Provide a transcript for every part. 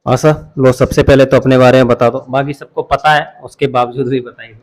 आशा, लो सबसे पहले तो अपने बारे में बता दो, बाकी सबको पता है उसके बावजूद भी बताइए।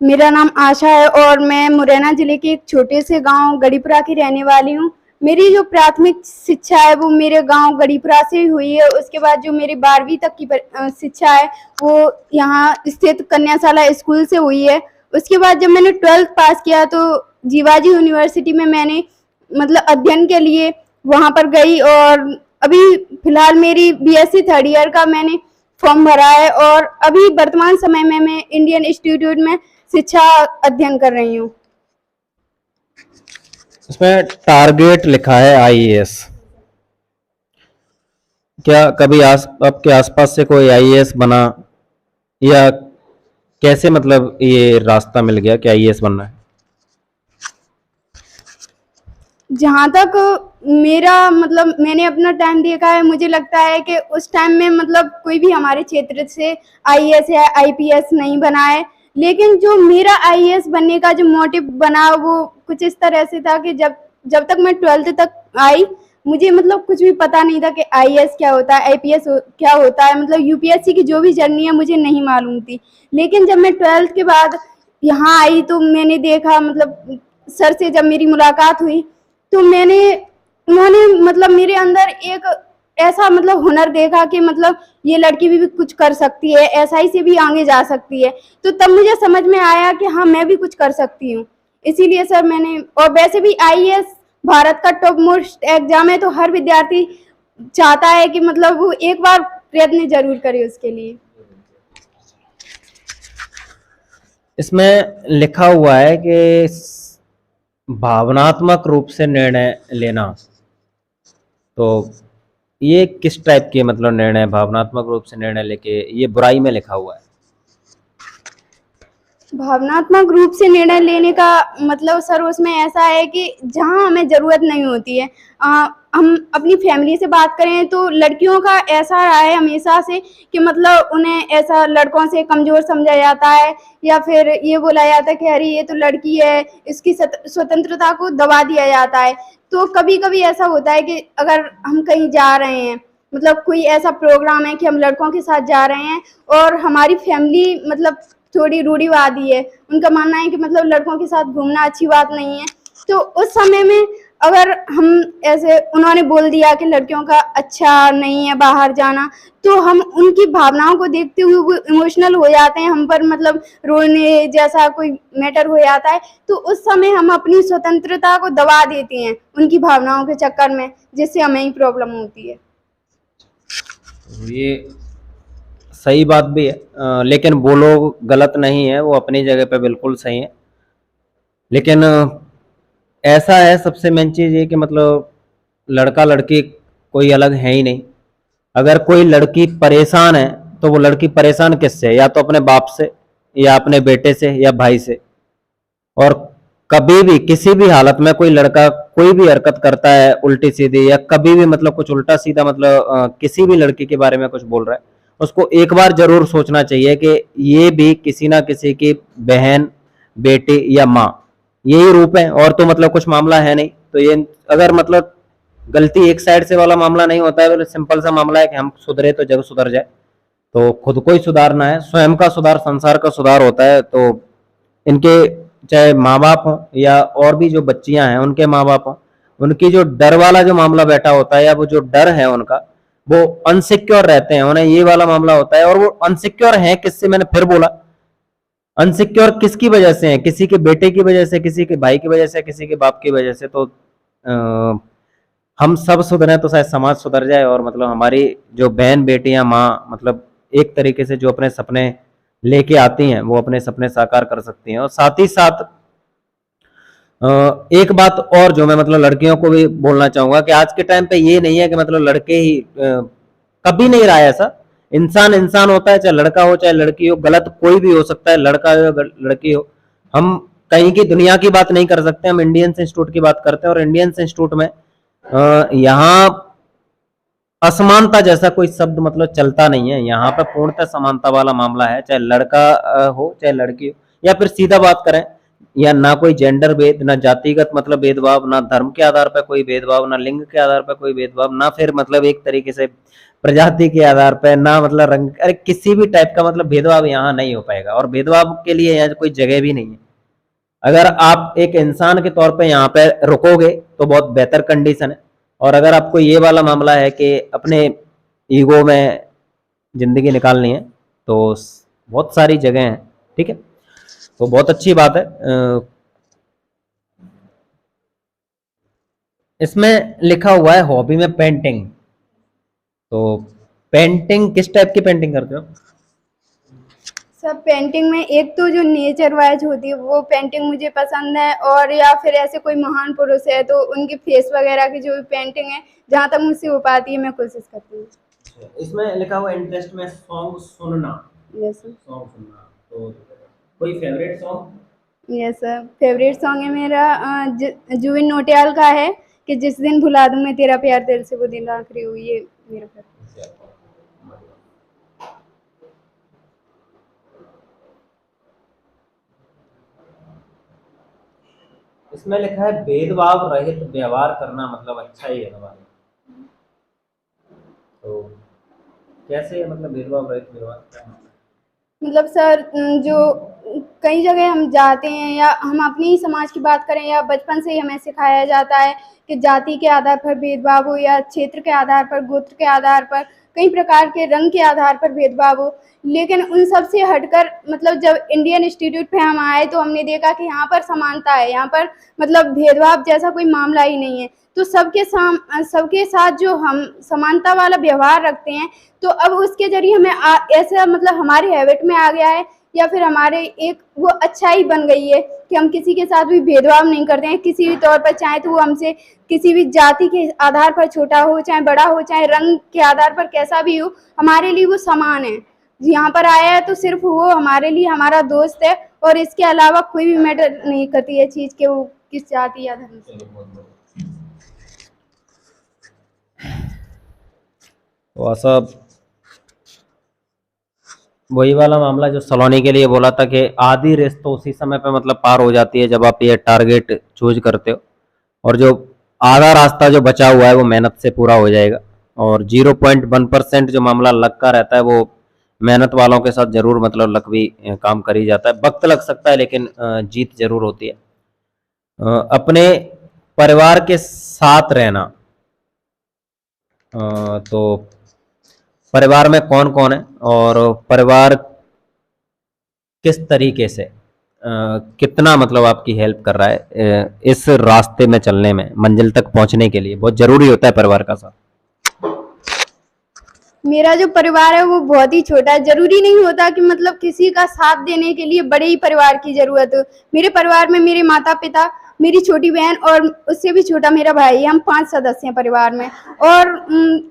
मेरा नाम आशा है और मैं मुरैना जिले के एक छोटे से गांव गढ़ीपुरा की रहने वाली हूं। मेरी जो प्राथमिक शिक्षा है वो मेरे गांव गढ़ीपुरा से ही हुई है। उसके बाद जो मेरी 12वीं तक की शिक्षा है वो यहाँ स्थित कन्याशाला स्कूल से हुई है। उसके बाद जब मैंने 12th पास किया तो जीवाजी यूनिवर्सिटी में मैंने मतलब अध्ययन के लिए वहाँ पर गई और अभी फिलहाल मेरी बीएससी 3rd ईयर का मैंने फॉर्म भरा है और अभी वर्तमान समय में मैं इंडियन इंस्टीट्यूट में शिक्षा अध्ययन कर रही हूँ। इसमें टारगेट लिखा है आईएएस। क्या कभी आपके आसपास से कोई आईएएस बना, या कैसे मतलब ये रास्ता मिल गया कि आईएएस बनना है? जहाँ तक मेरा मतलब मैंने अपना टाइम देखा है, मुझे लगता है कि उस टाइम में मतलब कोई भी हमारे क्षेत्र से आईएएस या आईपीएस नहीं बना है। लेकिन जो मेरा आईएएस बनने का जो मोटिव बना वो कुछ इस तरह से था कि जब तक मैं 12th तक आई मुझे मतलब कुछ भी पता नहीं था कि आईएएस क्या होता है, आईपीएस क्या होता है, मतलब यूपीएससी की जो भी जर्नी है मुझे नहीं मालूम थी। लेकिन जब मैं 12th के बाद यहाँ आई तो मैंने देखा, मतलब सर से जब मेरी मुलाकात हुई तो उन्होंने मतलब मेरे अंदर एक ऐसा मतलब हुनर देखा कि मतलब ये लड़की भी कुछ कर सकती है, एसआई से भी आगे जा सकती है। तो तब मुझे समझ में आया कि हाँ मैं भी कुछ कर सकती हूँ। इसीलिए सर मैंने, और वैसे भी आईएएस भारत का टॉप मोस्ट एग्जाम है तो हर विद्यार्थी चाहता है कि मतलब वो एक बार प्रयत्न जरूर करे उसके लिए। इसमें लिखा हुआ है कि भावनात्मक रूप से निर्णय लेना, तो ये किस टाइप के मतलब निर्णय, भावनात्मक रूप से निर्णय लेके, ये बुराई में लिखा हुआ है? भावनात्मक रूप से निर्णय लेने का मतलब सर उसमें ऐसा है कि जहां हमें ज़रूरत नहीं होती है, हम अपनी फैमिली से बात करें तो लड़कियों का ऐसा रहा है हमेशा से कि मतलब उन्हें ऐसा लड़कों से कमज़ोर समझा जाता है या फिर ये बोला जाता है कि अरे ये तो लड़की है, इसकी स्वतंत्रता को दबा दिया जाता है। तो कभी कभी ऐसा होता है कि अगर हम कहीं जा रहे हैं, मतलब कोई ऐसा प्रोग्राम है कि हम लड़कों के साथ जा रहे हैं और हमारी फैमिली मतलब थोड़ी रूढ़िवादी है, उनका मानना है कि मतलब लड़कों के साथ घूमना अच्छी बात नहीं है। तो उस समय में अगर हम ऐसे उन्होंने बोल दिया कि लड़कियों का अच्छा नहीं है बाहर जाना, तो हम उनकी भावनाओं को देखते हुए वो इमोशनल हो जाते हैं, हम पर मतलब रोने जैसा कोई मैटर हो जाता है। तो उस समय हम अपनी स्वतंत्रता को दबा देते हैं उनकी भावनाओं के चक्कर में, जिससे हमें ही प्रॉब्लम होती है। ये सही बात भी है, लेकिन वो लोग गलत नहीं है, वो अपनी जगह पे बिल्कुल सही है। लेकिन ऐसा है, सबसे मेन चीज़ ये कि मतलब लड़का लड़की कोई अलग है ही नहीं। अगर कोई लड़की परेशान है तो वो लड़की परेशान किससे है? या तो अपने बाप से, या अपने बेटे से, या भाई से। और कभी भी किसी भी हालत में कोई लड़का कोई भी हरकत करता है उल्टी सीधी, या कभी भी मतलब कुछ उल्टा सीधा मतलब किसी भी लड़की के बारे में कुछ बोल रहा है, उसको एक बार जरूर सोचना चाहिए कि ये भी किसी ना किसी की बहन, बेटी या माँ, यही रूप है, और तो मतलब कुछ मामला है नहीं। तो ये अगर मतलब गलती एक साइड से वाला मामला नहीं होता है, तो सिंपल सा मामला है कि हम सुधरे तो जग सुधर जाए। तो खुद को ही सुधारना है, स्वयं का सुधार संसार का सुधार होता है। तो इनके चाहे माँ बाप हो या और भी जो बच्चियां हैं उनके माँ बाप हो, उनकी जो डर वाला जो मामला बैठा होता है, या वो जो डर है उनका, वो अनसिक्योर रहते हैं, उन्हें ये वाला मामला होता है। और वो अनसिक्योर है किससे, मैंने फिर बोला, अनसिक्योर किसकी वजह से है? किसी के बेटे की वजह से, किसी के भाई की वजह से, किसी के बाप की वजह से। तो हम सब सुधरें तो शायद समाज सुधर जाए, और मतलब हमारी जो बहन, बेटियां, माँ, मतलब एक तरीके से जो अपने सपने लेके आती हैं वो अपने सपने साकार कर सकती हैं। और साथ ही साथ एक बात और जो मैं मतलब लड़कियों को भी बोलना चाहूंगा कि आज के टाइम पे ये नहीं है कि मतलब लड़के ही, कभी नहीं रहा है ऐसा। इंसान इंसान होता है, चाहे लड़का हो चाहे लड़की हो, गलत कोई भी हो सकता है, लड़का हो लड़की हो। हम कहीं की दुनिया की बात नहीं कर सकते, हम इंडियन इंस्टीट्यूट की बात करते हैं। और इंडियन इंस्टीट्यूट में यहाँ असमानता जैसा कोई शब्द मतलब चलता नहीं है। यहाँ पे पूर्णतः समानता वाला मामला है, चाहे लड़का हो चाहे लड़की हो। या फिर सीधा बात करें, या ना कोई जेंडर भेद, ना जातिगत मतलब भेदभाव, ना धर्म के आधार पर कोई भेदभाव, ना लिंग के आधार पर कोई भेदभाव, ना फिर मतलब एक तरीके से प्रजाति के आधार पर, ना मतलब रंग, अरे किसी भी टाइप का मतलब भेदभाव यहाँ नहीं हो पाएगा, और भेदभाव के लिए यहाँ कोई जगह भी नहीं है। अगर आप एक इंसान के तौर पे यहाँ पे रुकोगे तो बहुत बेहतर कंडीशन है, और अगर आपको ये वाला मामला है कि अपने ईगो में जिंदगी निकालनी है तो बहुत सारी जगह हैं, ठीक है, तो बहुत अच्छी बात है। इसमें लिखा हुआ है हॉबी में पेंटिंग, तो पेंटिंग किस टाइप की पेंटिंग करते हो? सब पेंटिंग में एक तो जो नेचर वाइज होती है वो पेंटिंग मुझे पसंद है, और या फिर ऐसे कोई महान पुरुष है तो उनकी फेस वगैरह की जो पेंटिंग है जहाँ तक मुझसे हो पाती है मैं कोशिश करती हूँ। इसमें लिखा हुआ इंटरेस्ट में सॉन्ग सुनना, यस सॉन्ग सुनना, तो कोई favourite song? Yes sir, favourite song है मेरा जुबिन नौटियाल का है कि जिस दिन भुला दूं मैं तेरा प्यार दिल से वो दिन आखिरी हुई, ये मेरा फेवरेट। इसमें लिखा है भेदभाव रहित व्यवहार करना मतलब अच्छा ही है हमारे, तो कैसे मतलब भेदभाव रहित व्यवहार करना? मतलब सर जो कई जगह हम जाते हैं या हम अपने ही समाज की बात करें या बचपन से ही हमें सिखाया जाता है कि जाति के आधार पर भेदभाव हो या क्षेत्र के आधार पर, गोत्र के आधार पर, कई प्रकार के रंग के आधार पर भेदभाव हो, लेकिन उन सब से हटकर मतलब जब इंडियन इंस्टीट्यूट पे हम आए तो हमने देखा कि यहाँ पर समानता है, यहाँ पर मतलब भेदभाव जैसा कोई मामला ही नहीं है। तो सबके साथ जो हम समानता वाला व्यवहार रखते हैं, तो अब उसके जरिए हमें ऐसा मतलब हमारे हैबिट में आ गया है या फिर हमारे एक वो अच्छाई बन गई है कि हम किसी के साथ भी भेदभाव नहीं करते हैं किसी भी तौर पर, चाहे तो वो हमसे किसी भी जाति के आधार पर छोटा हो, चाहे बड़ा हो, चाहे रंग के आधार पर कैसा भी हो, हमारे लिए वो समान है। यहाँ पर आया है तो सिर्फ वो हमारे लिए हमारा दोस्त है, और इसके अलावा कोई भी मैटर नहीं करती है चीज़ के वो किस जाति या धर्म से। तो ऐसा वही वाला मामला जो सलोनी के लिए बोला था कि आधी रेस तो उसी समय पे मतलब पार हो जाती है जब आप ये टारगेट चूज करते हो, और जो आधा रास्ता जो बचा हुआ है वो मेहनत से पूरा हो जाएगा, और 0.1% जो मामला लक का रहता है वो मेहनत वालों के साथ जरूर मतलब लक भी काम कर ही जाता है, वक्त लग सकता है लेकिन जीत जरूर होती है। अपने परिवार के साथ रहना, तो परिवार में कौन कौन है और परिवार किस तरीके से कितना मतलब आपकी हेल्प कर रहा है इस रास्ते में चलने में, मंजिल तक पहुंचने के लिए बहुत जरूरी होता है परिवार का साथ? मेरा जो परिवार है वो बहुत ही छोटा है, जरूरी नहीं होता कि मतलब किसी का साथ देने के लिए बड़े ही परिवार की जरूरत हो। मेरे परिवार में मेरे माता पिता, मेरी छोटी बहन और उससे भी छोटा मेरा भाई, हम 5 सदस्य हैं परिवार में। और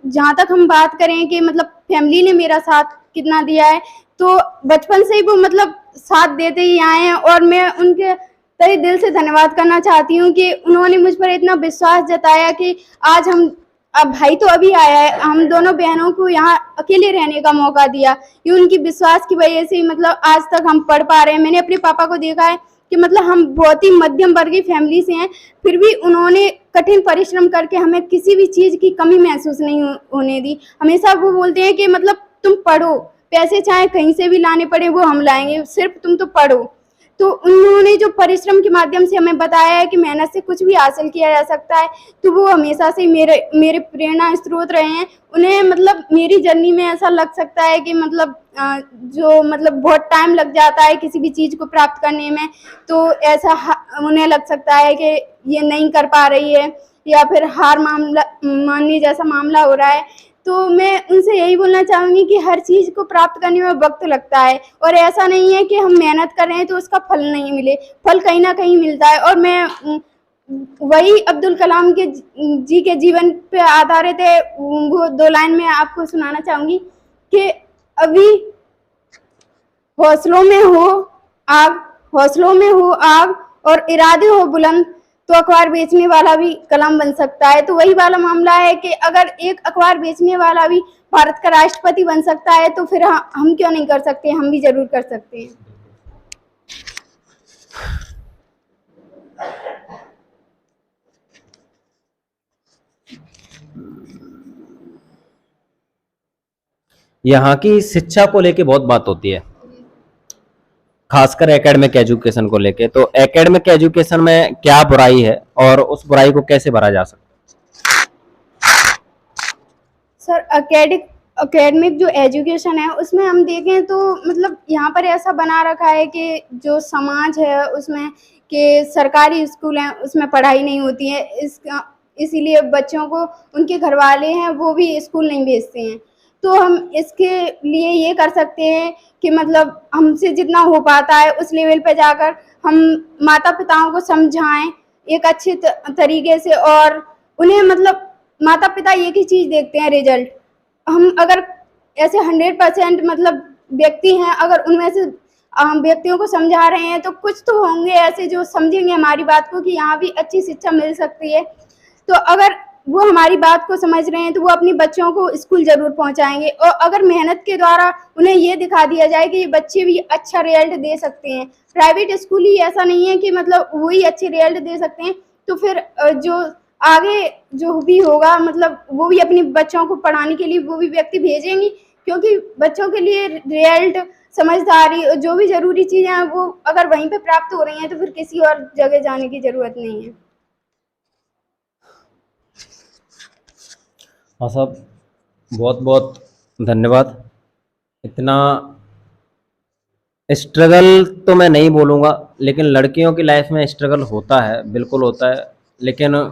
जहाँ तक हम बात करें कि मतलब फैमिली ने मेरा साथ कितना दिया है, तो बचपन से ही वो मतलब साथ देते ही आए हैं, और मैं उनके तहे दिल से धन्यवाद करना चाहती हूँ कि उन्होंने मुझ पर इतना विश्वास जताया कि आज हम, अब भाई तो अभी आया है, हम दोनों बहनों को यहाँ अकेले रहने का मौका दिया। ये उनकी विश्वास की वजह से ही मतलब आज तक हम पढ़ पा रहे हैं। मैंने अपने पापा को देखा है कि मतलब हम बहुत ही मध्यम वर्गीय फैमिली से हैं, फिर भी उन्होंने कठिन परिश्रम करके हमें किसी भी चीज़ की कमी महसूस नहीं होने दी। हमेशा वो बोलते हैं कि मतलब तुम पढ़ो, पैसे चाहे कहीं से भी लाने पड़े वो हम लाएंगे, सिर्फ तुम तो पढ़ो। तो उन्होंने जो परिश्रम के माध्यम से हमें बताया है कि मेहनत से कुछ भी हासिल किया जा सकता है, तो वो हमेशा से मेरे प्रेरणा स्रोत रहे हैं। उन्हें मतलब मेरी जर्नी में ऐसा लग सकता है कि मतलब जो मतलब बहुत टाइम लग जाता है किसी भी चीज़ को प्राप्त करने में, तो ऐसा उन्हें लग सकता है कि ये नहीं कर पा रही है या फिर हार मानने जैसा मामला हो रहा है। तो मैं उनसे यही बोलना चाहूँगी कि हर चीज़ को प्राप्त करने में वक्त लगता है, और ऐसा नहीं है कि हम मेहनत कर रहे हैं तो उसका फल नहीं मिले, फल कहीं ना कहीं मिलता है। और मैं वही अब्दुल कलाम के जी के जीवन पे आधारित है वो 2 लाइन में आपको सुनाना चाहूँगी कि अभी हौसलों में हो आग, हौसलों में हो आग और इरादे हो बुलंद, तो अखबार बेचने वाला भी कलम बन सकता है। तो वही वाला मामला है कि अगर एक अखबार बेचने वाला भी भारत का राष्ट्रपति बन सकता है तो फिर हम क्यों नहीं कर सकते, हम भी जरूर कर सकते हैं। यहाँ की शिक्षा को लेके बहुत बात होती है, खासकर एकेडमिक एजुकेशन को लेके। तो एकेडमिक एजुकेशन में क्या बुराई है और उस बुराई को कैसे भरा जा सकता सर एकेडमिक जो एजुकेशन है उसमें हम देखें तो मतलब यहाँ पर ऐसा बना रखा है कि जो समाज है उसमें कि सरकारी स्कूल हैं उसमें पढ़ाई नहीं होती है, इसीलिए बच्चों को उनके घर वाले हैं वो भी स्कूल नहीं भेजते हैं। तो हम इसके लिए ये कर सकते हैं कि मतलब हमसे जितना हो पाता है उस लेवल पे जाकर हम माता पिताओं को समझाएं एक अच्छे तरीके से, और उन्हें मतलब माता पिता एक ही चीज़ देखते हैं, रिजल्ट। हम अगर ऐसे 100% मतलब व्यक्ति हैं, अगर उनमें से व्यक्तियों को समझा रहे हैं तो कुछ तो होंगे ऐसे जो समझेंगे हमारी बात को कि यहाँ भी अच्छी शिक्षा मिल सकती है। तो अगर वो हमारी बात को समझ रहे हैं तो वो अपने बच्चों को स्कूल जरूर पहुंचाएंगे, और अगर मेहनत के द्वारा उन्हें ये दिखा दिया जाए कि ये बच्चे भी अच्छा रिजल्ट दे सकते हैं, प्राइवेट स्कूल ही ऐसा नहीं है कि मतलब वही अच्छे रिजल्ट दे सकते हैं, तो फिर जो आगे जो भी होगा मतलब वो भी अपने बच्चों को पढ़ाने के लिए वो भी व्यक्ति भेजेंगे, क्योंकि बच्चों के लिए रिजल्ट, समझदारी, जो भी जरूरी चीजें हैं वो अगर वहीं पे प्राप्त हो रही हैं तो फिर किसी और जगह जाने की जरूरत नहीं है। हाँ साहब, बहुत बहुत धन्यवाद। इतना स्ट्रगल तो मैं नहीं बोलूँगा, लेकिन लड़कियों की लाइफ में स्ट्रगल होता है, बिल्कुल होता है। लेकिन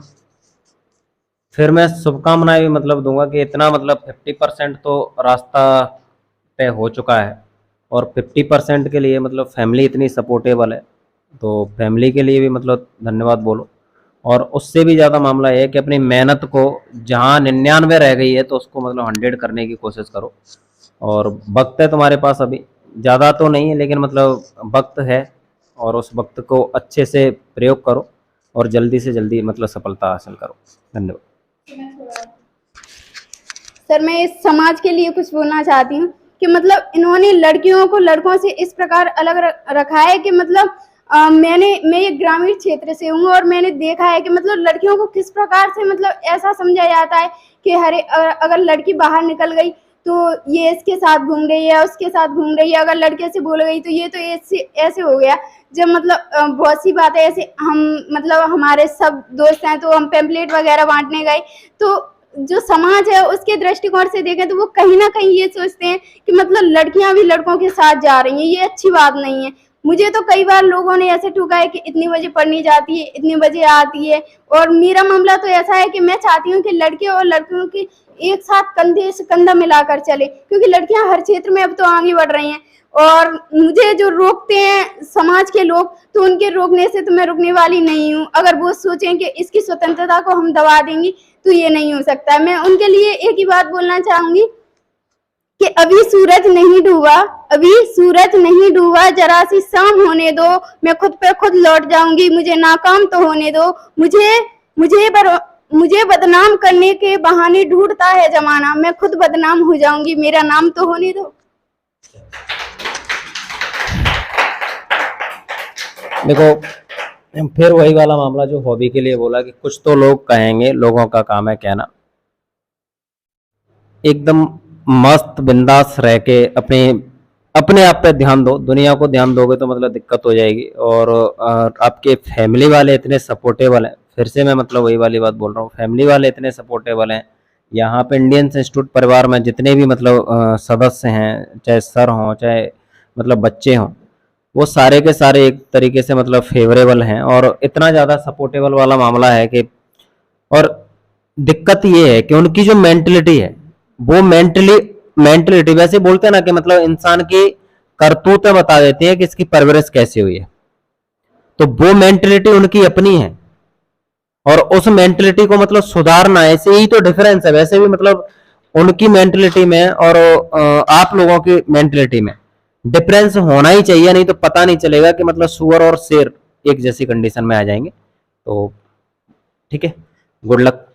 फिर मैं शुभकामनाएं भी मतलब दूंगा कि इतना मतलब 50% तो रास्ता तय हो चुका है, और 50% के लिए मतलब फैमिली इतनी सपोर्टेबल है, तो फैमिली के लिए भी मतलब धन्यवाद बोलो। और उससे भी ज़्यादा मामला ये है कि अपनी मेहनत को जहाँ 99 रह गई है तो उसको मतलब 100 करने की कोशिश करो। और वक्त है तुम्हारे पास, अभी ज़्यादा तो नहीं है लेकिन मतलब वक्त है, और उस वक्त को अच्छे से प्रयोग करो और जल्दी से जल्दी मतलब सफलता हासिल करो। धन्यवाद। सर मैं इस समाज के लिए कुछ बोलना चाहती हूँ कि मतलब इन्होंने लड़कियों को लड़कों से इस प्रकार अलग रखा है कि मतलब मैं एक ग्रामीण क्षेत्र से हूँ और मैंने देखा है कि मतलब लड़कियों को किस प्रकार से मतलब ऐसा समझा जाता है कि अगर लड़की बाहर निकल गई तो ये इसके साथ घूम रही है, उसके साथ घूम रही है, अगर लड़के से बोल गई तो ये तो ऐसे हो गया। जब मतलब बहुत सी बातें ऐसे हम मतलब हमारे सब दोस्त हैं तो हम पैम्पलेट वगैरह बांटने गए, तो जो समाज है उसके दृष्टिकोण से देखें तो वो कहीं ना कहीं ये सोचते हैं कि मतलब लड़कियां भी लड़कों के साथ जा रही हैं, ये अच्छी बात नहीं है। मुझे तो कई बार लोगों ने ऐसे ठुका है कि इतनी बजे पढ़ने जाती है, इतनी बजे आती है, और मेरा मामला तो ऐसा है कि मैं चाहती हूँ कि लड़के और लड़कियों की एक साथ कंधे से कंधा मिलाकर चले, क्योंकि लड़कियां हर क्षेत्र में अब तो आगे बढ़ रही हैं। और मुझे जो रोकते हैं समाज के लोग, तो उनके रोकने से तो मैं रुकने वाली नहीं हूँ। अगर वो सोचें कि इसकी स्वतंत्रता को हम दबा देंगे तो ये नहीं हो सकता। मैं उनके लिए एक ही बात बोलना चाहूंगी कि अभी सूरज नहीं डूबा, अभी सूरज नहीं डूबा, जरा सी शाम होने दो, मैं खुद पे खुद लौट जाऊंगी, मुझे नाकाम तो होने दो, मुझे बदनाम करने के बहाने ढूंढता है जमाना, मैं खुद बदनाम हो जाऊंगी, मेरा नाम तो होने दो। देखो फिर वही वाला मामला जो हॉबी के लिए बोला कि कुछ तो लोग कहेंगे, लोगों का काम है कहना। एकदम मस्त बिंदास रह के अपने आप पे ध्यान दो, दुनिया को ध्यान दोगे तो मतलब दिक्कत हो जाएगी। और आपके फैमिली वाले इतने सपोर्टेबल हैं, फिर से मैं मतलब वही वाली बात बोल रहा हूँ, फैमिली वाले इतने सपोर्टेबल हैं। यहाँ पे इंडियन इंस्टीट्यूट परिवार में जितने भी मतलब सदस्य हैं, चाहे सर हों चाहे मतलब बच्चे हों, वो सारे के सारे एक तरीके से मतलब फेवरेबल हैं, और इतना ज़्यादा सपोर्टेबल वाला मामला है कि, और दिक्कत ये है कि उनकी जो मेंटलिटी है वो मेंटलिटी वैसे बोलते हैं ना कि मतलब इंसान की करतूतें बता देती है कि इसकी परवरिश कैसी हुई है, तो वो मेंटलिटी उनकी अपनी है, और उस मेंटलिटी को मतलब सुधारना है। ऐसे ही तो डिफरेंस है वैसे भी मतलब उनकी मेंटलिटी में और आप लोगों की मेंटलिटी में डिफरेंस होना ही चाहिए, नहीं तो पता नहीं चलेगा कि मतलब सुअर और शेर एक जैसी कंडीशन में आ जाएंगे। तो ठीक है, गुड लक।